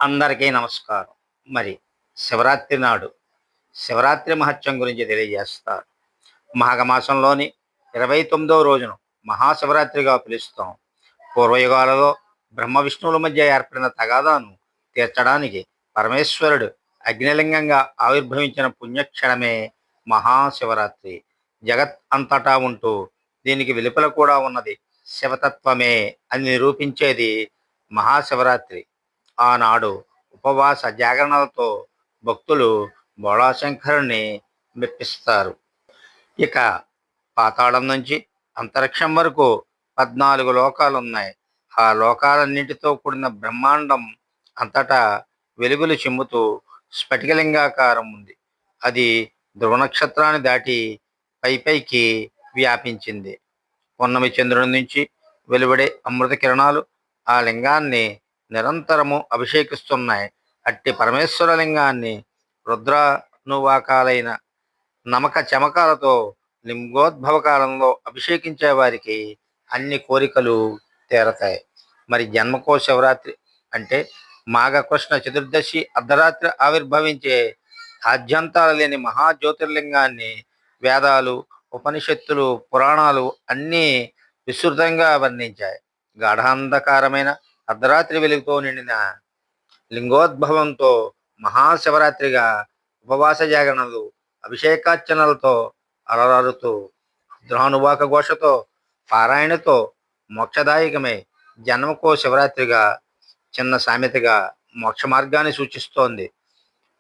అందరికీ నమస్కారం. మరి శివరాత్రి నాడు శివరాత్రి మహత్యం గురించి తెలియజేస్తారు. మాఘమాసంలోని 29వ రోజును మహాశివరాత్రిగా పిలుస్తాం. పూర్వయుగాలలో బ్రహ్మ విష్ణువుల మధ్య ఏర్పడిన తగాదాను తీర్చడానికి పరమేశ్వరుడు అగ్నిలింగంగా ఆవిర్భవించిన పుణ్యక్షణమే మహాశివరాత్రి. జగత్ అంతటా ఉంటూ దీనికి వెలుపల కూడా ఉన్నది శివతత్వమే అని నిరూపించేది మహాశివరాత్రి. ఆనాడు ఉపవాస జాగరణలతో భక్తులు బోళాశంకరుని మెప్పిస్తారు. ఇక పాతాళం నుంచి అంతరిక్షం వరకు 14 లోకాలున్నాయి. ఆ లోకాలన్నింటితో కూడిన బ్రహ్మాండం అంతటా వెలుగులు చిమ్ముతూ స్ఫటికలింగాకారం ఉంది. అది ధ్రువ నక్షత్రాన్ని దాటి పైకి వ్యాపించింది. పున్నమి చంద్రుని నుంచి వెలువడే అమృత కిరణాలు ఆ లింగాన్ని నిరంతరము అభిషేకిస్తున్నాయి. అట్టి పరమేశ్వర లింగాన్ని రుద్రానువాకాలైన నమక చమకాలతో లింగోద్భవ కాలంలో అభిషేకించే వారికి అన్ని కోరికలు తీరతాయి. మరి జన్మకో శివరాత్రి అంటే మాఘకృష్ణ చతుర్దశి అర్ధరాత్రి ఆవిర్భవించే ఆద్యంతాలు లేని మహాజ్యోతిర్లింగాన్ని వేదాలు, ఉపనిషత్తులు, పురాణాలు అన్నీ విస్తృతంగా వర్ణించాయి. గాఢాంధకారమైన అర్ధరాత్రి వెలుగుతో నిండిన లింగోద్భవంతో మహాశివరాత్రిగా ఉపవాస జాగరణలు, అభిషేకార్చనలతో అలరారుతూ రుద్రానువాక ఘోషతో పారాయణతో మోక్షదాయకమై జన్మకో శివరాత్రిగా చిన్న సామెతగా మోక్ష మార్గాన్ని సూచిస్తోంది.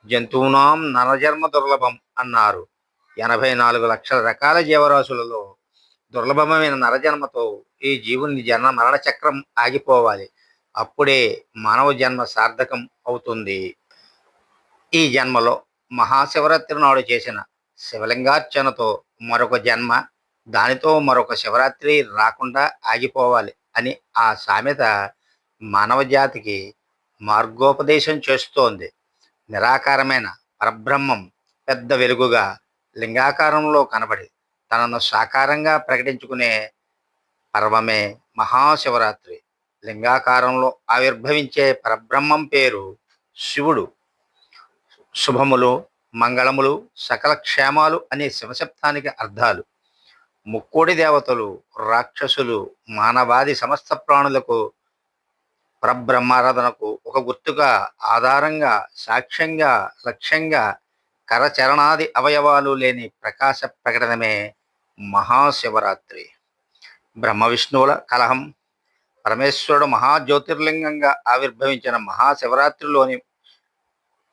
జంతువునాం నరజన్మ దుర్లభం అన్నారు. 84 లక్షల రకాల జీవరాశులలో దుర్లభమైన నరజన్మతో ఈ జీవుని జన్మ మరణ చక్రం ఆగిపోవాలి. అప్పుడే మానవ జన్మ సార్థకం అవుతుంది. ఈ జన్మలో మహాశివరాత్రి నాడు చేసిన శివలింగార్చనతో మరొక జన్మ, దానితో మరొక శివరాత్రి రాకుండా ఆగిపోవాలి అని ఆ సామెత మానవ జాతికి మార్గోపదేశం చేస్తోంది. నిరాకారమైన పరబ్రహ్మం పెద్ద వెలుగుగా లింగాకారంలో కనబడి తనను సాకారంగా ప్రకటించుకునే పర్వమే మహాశివరాత్రి. లింగాకారంలో ఆవిర్భవించే పరబ్రహ్మం పేరు శివుడు. శుభములు, మంగళములు, సకల క్షేమాలు అనే శివశబ్దానికి అర్థాలు. ముక్కోడి దేవతలు, రాక్షసులు, మానవాది సమస్త ప్రాణులకు పరబ్రహ్మారాధనకు ఒక గుర్తుగా, ఆధారంగా, సాక్ష్యంగా, లక్ష్యంగా కరచరణాది అవయవాలు లేని ప్రకాశ ప్రకటనమే మహాశివరాత్రి. బ్రహ్మ విష్ణువుల కలహం, పరమేశ్వరుడు మహాజ్యోతిర్లింగంగా ఆవిర్భవించిన మహాశివరాత్రిలోని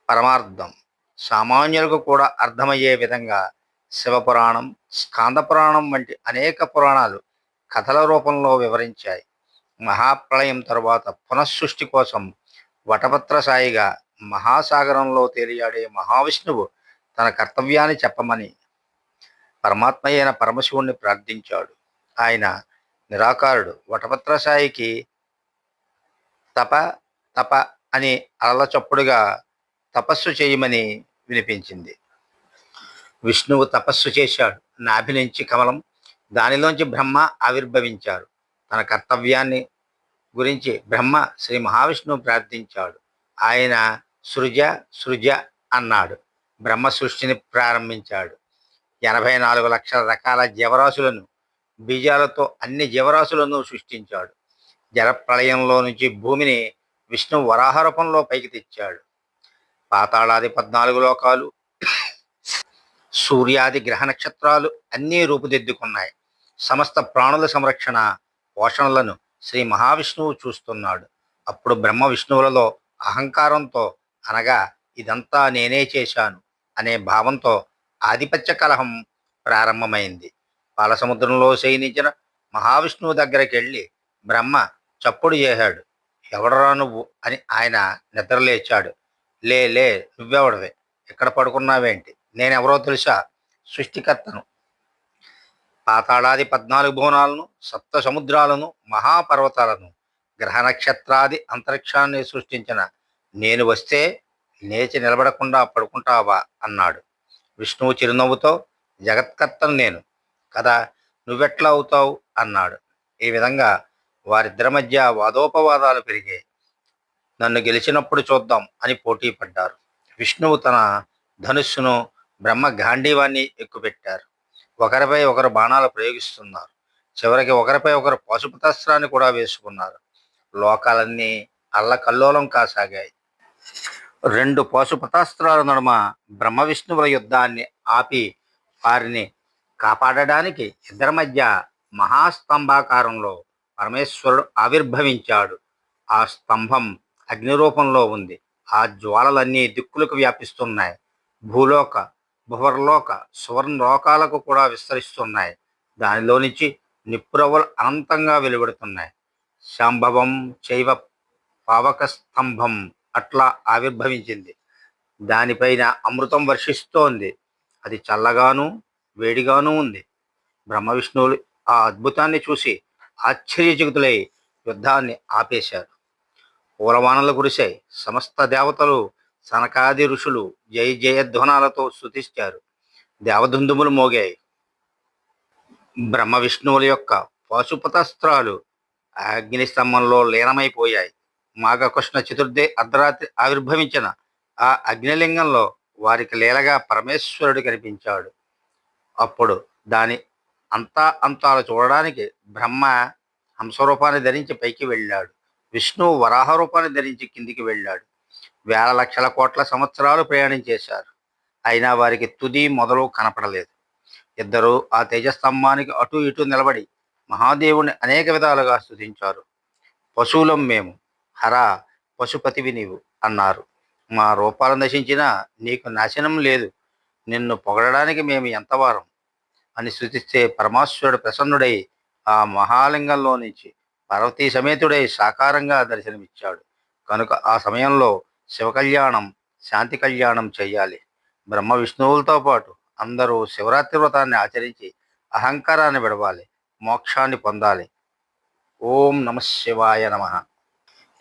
పరమార్థం సామాన్యులకు కూడా అర్థమయ్యే విధంగా శివపురాణం, స్కాంద పురాణం వంటి అనేక పురాణాలు కథల రూపంలో వివరించాయి. మహాప్రళయం తరువాత పునఃసృష్టి కోసం వటపత్ర సాయిగా మహాసాగరంలో తేలియాడే మహావిష్ణువు తన కర్తవ్యాన్ని చెప్పమని పరమాత్మ అయిన పరమశివుణ్ణి ప్రార్థించాడు. ఆయన నిరాకారుడు. వటపత్ర సాయికి తప తప అని అలల చప్పుడుగా తపస్సు చేయమని వినిపించింది. విష్ణువు తపస్సు చేశాడు. నాభి నుంచి కమలం, దానిలోంచి బ్రహ్మ ఆవిర్భవించారు. తన కర్తవ్యాన్ని గురించి బ్రహ్మ శ్రీ మహావిష్ణువు ప్రార్థించాడు. ఆయన సృజ సృజ అన్నాడు. బ్రహ్మ సృష్టిని ప్రారంభించాడు. 84 లక్షల రకాల జీవరాశులను బీజాలతో అన్ని జీవరాశులను సృష్టించాడు. జలప్రళయంలో నుంచి భూమిని విష్ణువు వరాహ రూపంలో పైకి తెచ్చాడు. పాతాళాది 14 లోకాలు, సూర్యాది గ్రహ నక్షత్రాలు అన్నీ రూపుదిద్దుకున్నాయి. సమస్త ప్రాణుల సంరక్షణ, పోషణలను శ్రీ మహావిష్ణువు చూస్తున్నాడు. అప్పుడు బ్రహ్మ విష్ణువులలో అహంకారంతో, అనగా ఇదంతా నేనే చేశాను అనే భావంతో ఆధిపత్య కలహం ప్రారంభమైంది. పాలసముద్రంలో శయనించిన మహావిష్ణువు దగ్గరికి వెళ్ళి బ్రహ్మ చప్పుడు చేశాడు. ఎవడరా నువ్వు అని ఆయన నిద్రలేచాడు. లే లే, నువ్వెవడవే, ఇక్కడ పడుకున్నావేంటి? నేనెవరో తెలుసా? సృష్టికర్తను. పాతాళాది 14 భువనాలను, సప్త సముద్రాలను, మహాపర్వతాలను, గ్రహ నక్షత్రాది అంతరిక్షాన్ని సృష్టించిన నేను వస్తే లేచి నిలబడకుండా పడుకుంటావా అన్నాడు. విష్ణువు చిరునవ్వుతో జగత్కర్తను నేను కదా, నువ్వెట్లా అవుతావు అన్నాడు. ఈ విధంగా వారిద్దరి మధ్య వాదోపవాదాలు పెరిగాయి. నన్ను గెలిచినప్పుడు చూద్దాం అని పోటీ పడ్డారు. విష్ణువు తన ధనుస్సును, బ్రహ్మ గాంధీవాన్ని ఎక్కుపెట్టారు. ఒకరిపై ఒకరు బాణాలు ప్రయోగిస్తున్నారు. చివరికి ఒకరిపై ఒకరు పాశుపతాస్త్రాన్ని కూడా వేసుకున్నారు. లోకాలన్నీ అల్లకల్లోలం కాసాగాయి. రెండు పాశుపతాస్త్రాల నడుమ బ్రహ్మ విష్ణువుల యుద్ధాన్ని ఆపి వారిని కాపాడడానికి ఇద్దరి మధ్య మహాస్తంభాకారంలో పరమేశ్వరుడు ఆవిర్భవించాడు. ఆ స్తంభం అగ్ని రూపంలో ఉంది. ఆ జ్వాలలన్నీ దిక్కులకు వ్యాపిస్తున్నాయి. భూలోక, భువర్లోక, సువర్ణలోకాలకు కూడా విస్తరిస్తున్నాయి. దానిలో నుంచి నిప్పురవ్వలు అనంతంగా వెలువడుతున్నాయి. శాంభవం చైవ పావక స్తంభం అట్లా ఆవిర్భవించింది. దానిపైన అమృతం వర్షిస్తోంది. అది చల్లగాను వేడిగాను ఉంది. బ్రహ్మ విష్ణువులు ఆ అద్భుతాన్ని చూసి ఆశ్చర్యచకితులై యుద్ధాన్ని ఆపేశారు. పూలవానలు కురిశాయి. సమస్త దేవతలు, సనకాది ఋషులు జయ జయధ్వనాలతో స్తుతించారు. దేవదుందుములు మోగాయి. బ్రహ్మ విష్ణువుల యొక్క పాశుపతాస్త్రాలు అగ్నిస్తంభంలో లీనమైపోయాయి. మాఘకృష్ణ చతుర్థి అర్ధరాత్రి ఆవిర్భవించిన ఆ అగ్నిలింగంలో వారికి లీలగా పరమేశ్వరుడు కనిపించాడు. అప్పుడు దాని అంతాలు చూడడానికి బ్రహ్మ హంసరూపాన్ని ధరించి పైకి వెళ్ళాడు. విష్ణువు వరాహ రూపాన్ని ధరించి కిందికి వెళ్ళాడు. వేల లక్షల కోట్ల సంవత్సరాలు ప్రయాణం చేశారు. అయినా వారికి తుది మొదలు కనపడలేదు. ఇద్దరూ ఆ తేజస్తంభానికి అటు ఇటు నిలబడి మహాదేవుని అనేక విధాలుగా స్తుతించారు. పశువులం మేము, హరా పశుపతివి నీవు అన్నారు. మా రూపాలు నశించినా నీకు నాశనం లేదు. నిన్ను పొగడడానికి మేము ఎంతవారం అని స్తుతిస్తే పరమాశ్వరుడు ప్రసన్నుడై ఆ మహాలింగంలో నుంచి పార్వతీ సమేతుడై సాకారంగా దర్శనమిచ్చాడు. కనుక ఆ సమయంలో శివకళ్యాణం, శాంతి కళ్యాణం చెయ్యాలి. బ్రహ్మ విష్ణువులతో పాటు అందరూ శివరాత్రి వ్రతాన్ని ఆచరించి అహంకారాన్ని విడవాలి, మోక్షాన్ని పొందాలి. ఓం నమ శివాయ నమ.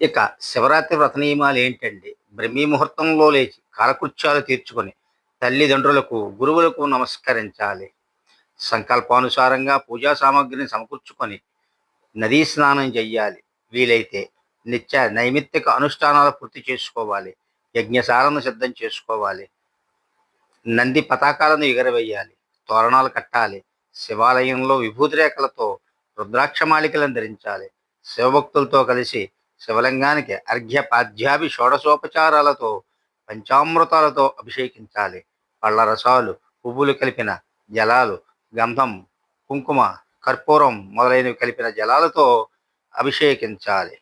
ఇక శివరాత్రి వ్రత నియమాలు ఏంటండి? బ్రహ్మీ ముహూర్తంలో లేచి కాలకృత్యాలు తీర్చుకొని తల్లిదండ్రులకు, గురువులకు నమస్కరించాలి. సంకల్పానుసారంగా పూజా సామాగ్రిని సమకూర్చుకొని నదీ స్నానం చెయ్యాలి. వీలైతే నిత్య నైమిత్తిక అనుష్ఠానాలు పూర్తి చేసుకోవాలి. యజ్ఞశాలను సిద్ధం చేసుకోవాలి. నంది పతాకాలను ఎగరవేయాలి. తోరణాలు కట్టాలి. శివాలయంలో విభూతి రేఖలతో రుద్రాక్షమాలికలను ధరించాలి. శివభక్తులతో కలిసి శివలింగానికి అర్ఘ్యపాద్యాభి షోడశోపచారాలతో పంచామృతాలతో అభిషేకించాలి. పళ్ళ రసాలు, పువ్వులు కలిపిన జలాలు, గంధం, కుంకుమ, కర్పూరం మొదలైనవి కలిపిన జలాలతో అభిషేకించాలి.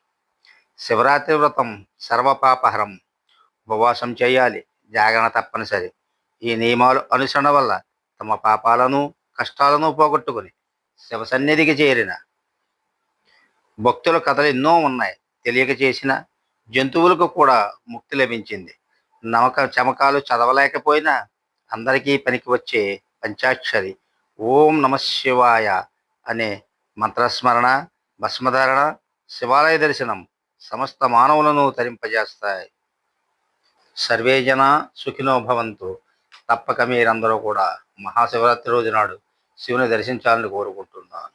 శివరాత్రి వ్రతం సర్వపాపహరం. ఉపవాసం చేయాలి. జాగరణ తప్పనిసరి. ఈ నియమాలు అనుసరణ వల్ల తమ పాపాలను, కష్టాలను పోగొట్టుకుని శివ సన్నిధికి చేరిన భక్తుల కథలు ఎన్నో ఉన్నాయి. తెలియక చేసిన జంతువులకు కూడా ముక్తి లభించింది. చమకాలు చదవలేకపోయినా అందరికీ పనికి వచ్చే పంచాక్షరి ఓం నమ శివాయ అనే మంత్రస్మరణ, భస్మధారణ, శివాలయ దర్శనం సమస్త మానవులను తరింపజేస్తాయి. సర్వే జన సుఖినో భవంతు. తప్పక మీరందరూ కూడా మహాశివరాత్రి రోజు నాడు శివుని దర్శించాలని కోరుకుంటున్నాను.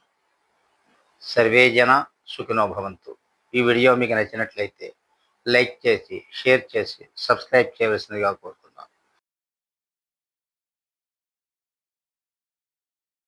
సర్వే జన సుఖినో భవంతు. ఈ వీడియో మీకు నచ్చినట్లయితే లైక్ చేసి, షేర్ చేసి, సబ్స్క్రైబ్ చేయవలసిందిగా కోరుతున్నాను.